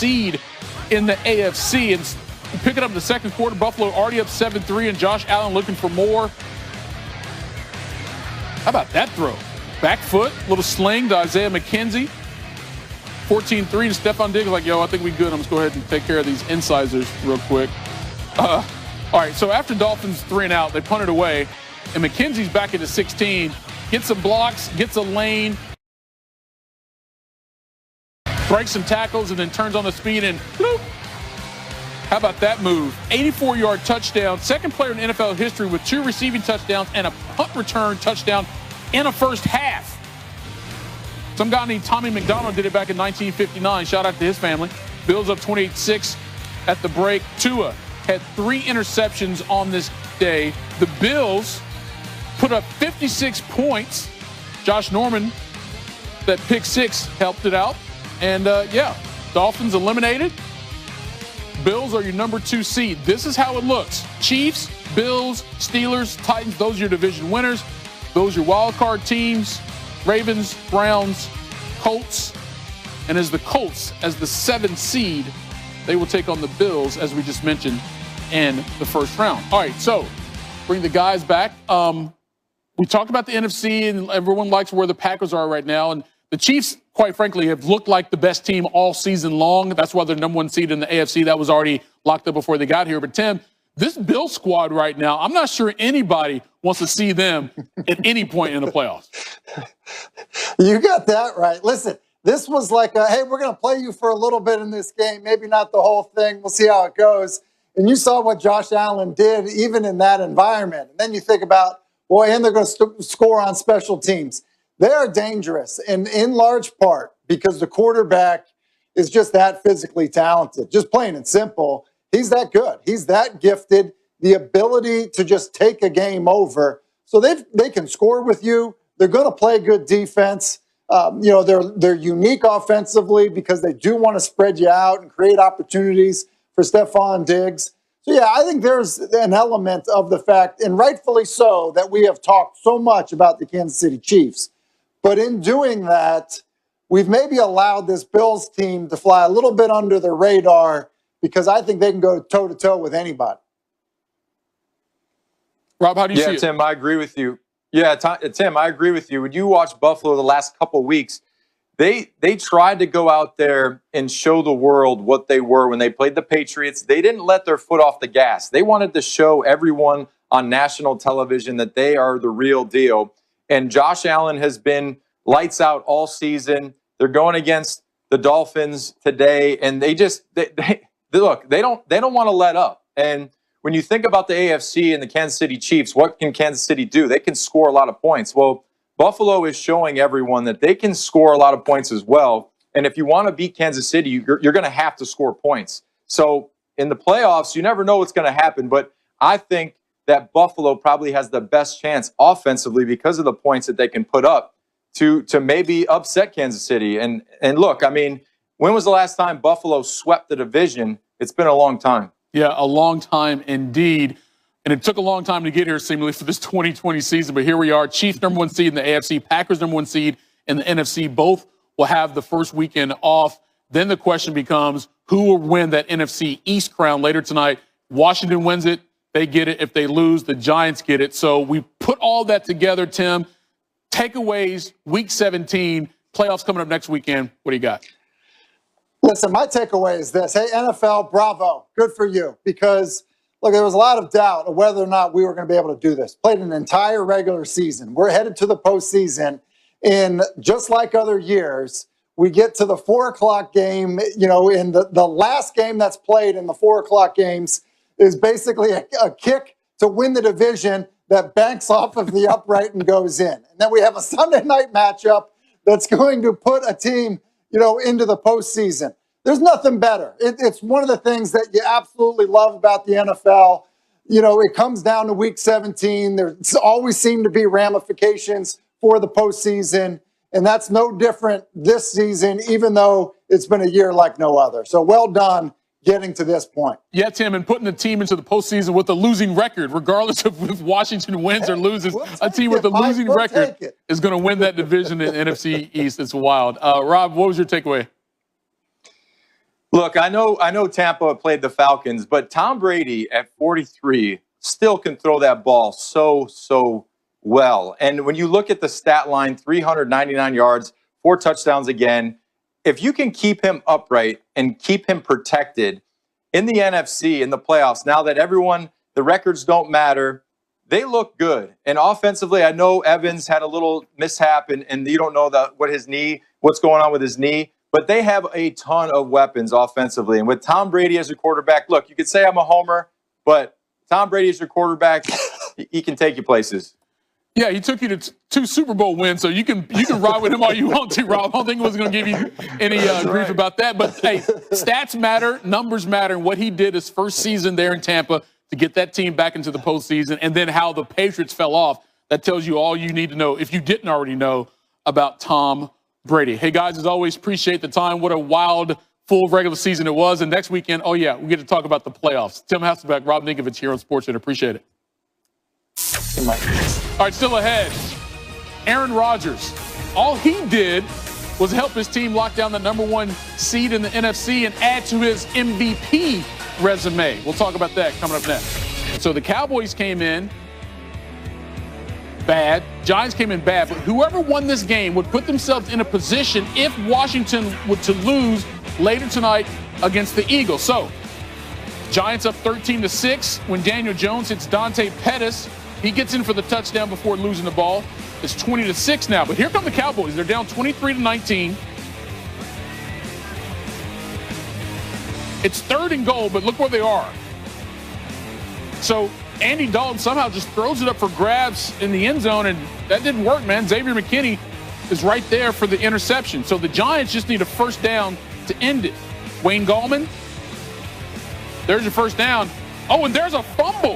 seed in the AFC. And picking up in the second quarter, Buffalo already up 7-3, and Josh Allen looking for more. How about that throw? Back foot, little sling to Isaiah McKenzie. 14-3 to Stephon Diggs, like, yo, I think we good. I'm just go ahead and take care of these incisors real quick. All right, so after Dolphins 3 and out, they punted away, and McKenzie's back into 16, gets some blocks, gets a lane, breaks some tackles, and then turns on the speed and bloop. How about that move? 84-yard touchdown, second player in NFL history with 2 receiving touchdowns and a punt return touchdown in a first half. Some guy named Tommy McDonald did it back in 1959. Shout out to his family. Bills up 28-6 at the break. Tua had 3 interceptions on this day. The Bills put up 56 points. Josh Norman, that pick 6 helped it out. And, Dolphins eliminated. Bills are your number 2 seed. This is how it looks. Chiefs, Bills, Steelers, Titans, those are your division winners. Those are your wild card teams. Ravens, Browns, Colts. And as the Colts, as the 7th seed, they will take on the Bills, as we just mentioned, in the first round. All right, so bring the guys back. We talked about the NFC, and everyone likes where the Packers are right now. And the Chiefs, quite frankly, have looked like the best team all season long. That's why they're number 1 seed in the AFC. That was already locked up before they got here. But, Tim, this Bills squad right now, I'm not sure anybody wants to see them at any point in the playoffs. You got that right. Listen, this was like, hey, we're going to play you for a little bit in this game, maybe not the whole thing. We'll see how it goes. And you saw what Josh Allen did even in that environment. And then you think about, boy, and they're going to score on special teams. They are dangerous, and in large part because the quarterback is just that physically talented. Just plain and simple, he's that good. He's that gifted. The ability to just take a game over. So they can score with you. They're going to play good defense. They're unique offensively because they do want to spread you out and create opportunities for Stephon Diggs. So, yeah, I think there's an element of the fact, and rightfully so, that we have talked so much about the Kansas City Chiefs. But in doing that, we've maybe allowed this Bills team to fly a little bit under the radar because I think they can go toe-to-toe with anybody. Rob, how do you see it? Yeah, Tim, I agree with you. Yeah, Tim, I agree with you. When you watch Buffalo the last couple of weeks, they tried to go out there and show the world what they were when they played the Patriots. They didn't let their foot off the gas. They wanted to show everyone on national television that they are the real deal. And Josh Allen has been lights out all season. They're going against the Dolphins today, and they look. They don't want to let up. And when you think about the AFC and the Kansas City Chiefs, what can Kansas City do? They can score a lot of points. Well, Buffalo is showing everyone that they can score a lot of points as well. And if you want to beat Kansas City, you're going to have to score points. So in the playoffs, you never know what's going to happen. But I think that Buffalo probably has the best chance offensively because of the points that they can put up to maybe upset Kansas City. And look, I mean, when was the last time Buffalo swept the division? It's been a long time. Yeah, a long time indeed. And it took a long time to get here, seemingly, for this 2020 season. But here we are. Chiefs number 1 seed in the AFC, Packers number 1 seed in the NFC. Both will have the first weekend off. Then the question becomes, who will win that NFC East crown later tonight? Washington wins it. They get it. If they lose, the Giants get it. So we put all that together, Tim. Takeaways, Week 17, playoffs coming up next weekend. What do you got? Listen, my takeaway is this. Hey, NFL, bravo. Good for you. Because, look, there was a lot of doubt of whether or not we were going to be able to do this. Played an entire regular season. We're headed to the postseason. And just like other years, we get to the 4 o'clock game, in the last game that's played in the 4 o'clock games is basically a kick to win the division that banks off of the upright and goes in. And then we have a Sunday night matchup that's going to put a team, into the postseason. There's nothing better. It's one of the things that you absolutely love about the NFL. It comes down to Week 17. There's always seem to be ramifications for the postseason. And that's no different this season, even though it's been a year like no other. So well done getting to this point. Yeah, Tim, and putting the team into the postseason with a losing record, regardless of if Washington wins or loses. A team with a losing record is going to win that division in NFC East. It's wild. Rob, what was your takeaway? Look, I know Tampa played the Falcons, but Tom Brady at 43 still can throw that ball so well. And when you look at the stat line, 399 yards, 4 touchdowns again, if you can keep him upright and keep him protected in the NFC, in the playoffs, now that the records don't matter, they look good. And offensively, I know Evans had a little mishap, and you don't know what's going on with his knee. But they have a ton of weapons offensively. And with Tom Brady as your quarterback, look, you could say I'm a homer, but Tom Brady as your quarterback, he can take you places. Yeah, he took you to 2 Super Bowl wins, so you can ride with him all you want to, Rob. I don't think he was going to give you any grief about that. But, hey, stats matter, numbers matter, and what he did his first season there in Tampa to get that team back into the postseason, and then how the Patriots fell off, that tells you all you need to know, if you didn't already know, about Tom Brady. Hey, guys, as always, appreciate the time. What a wild, full regular season it was. And next weekend, we get to talk about the playoffs. Tim Hasselbeck, Rob Ninkovich here on SportsCenter. Appreciate it. All right, still ahead, Aaron Rodgers. All he did was help his team lock down the #1 seed in the NFC and add to his MVP resume. We'll talk about that coming up next. So the Cowboys came in bad. Giants came in bad, but whoever won this game would put themselves in a position if Washington were to lose later tonight against the Eagles. So, Giants up 13-6 when Daniel Jones hits Dante Pettis. He gets in for the touchdown before losing the ball. It's 20-6 now, but here come the Cowboys. They're down 23-19. It's 3rd and goal, but look where they are. So, Andy Dalton somehow just throws it up for grabs in the end zone, and that didn't work, man. Xavier McKinney is right there for the interception. So the Giants just need a first down to end it. Wayne Gallman, there's your first down. Oh, and there's a fumble.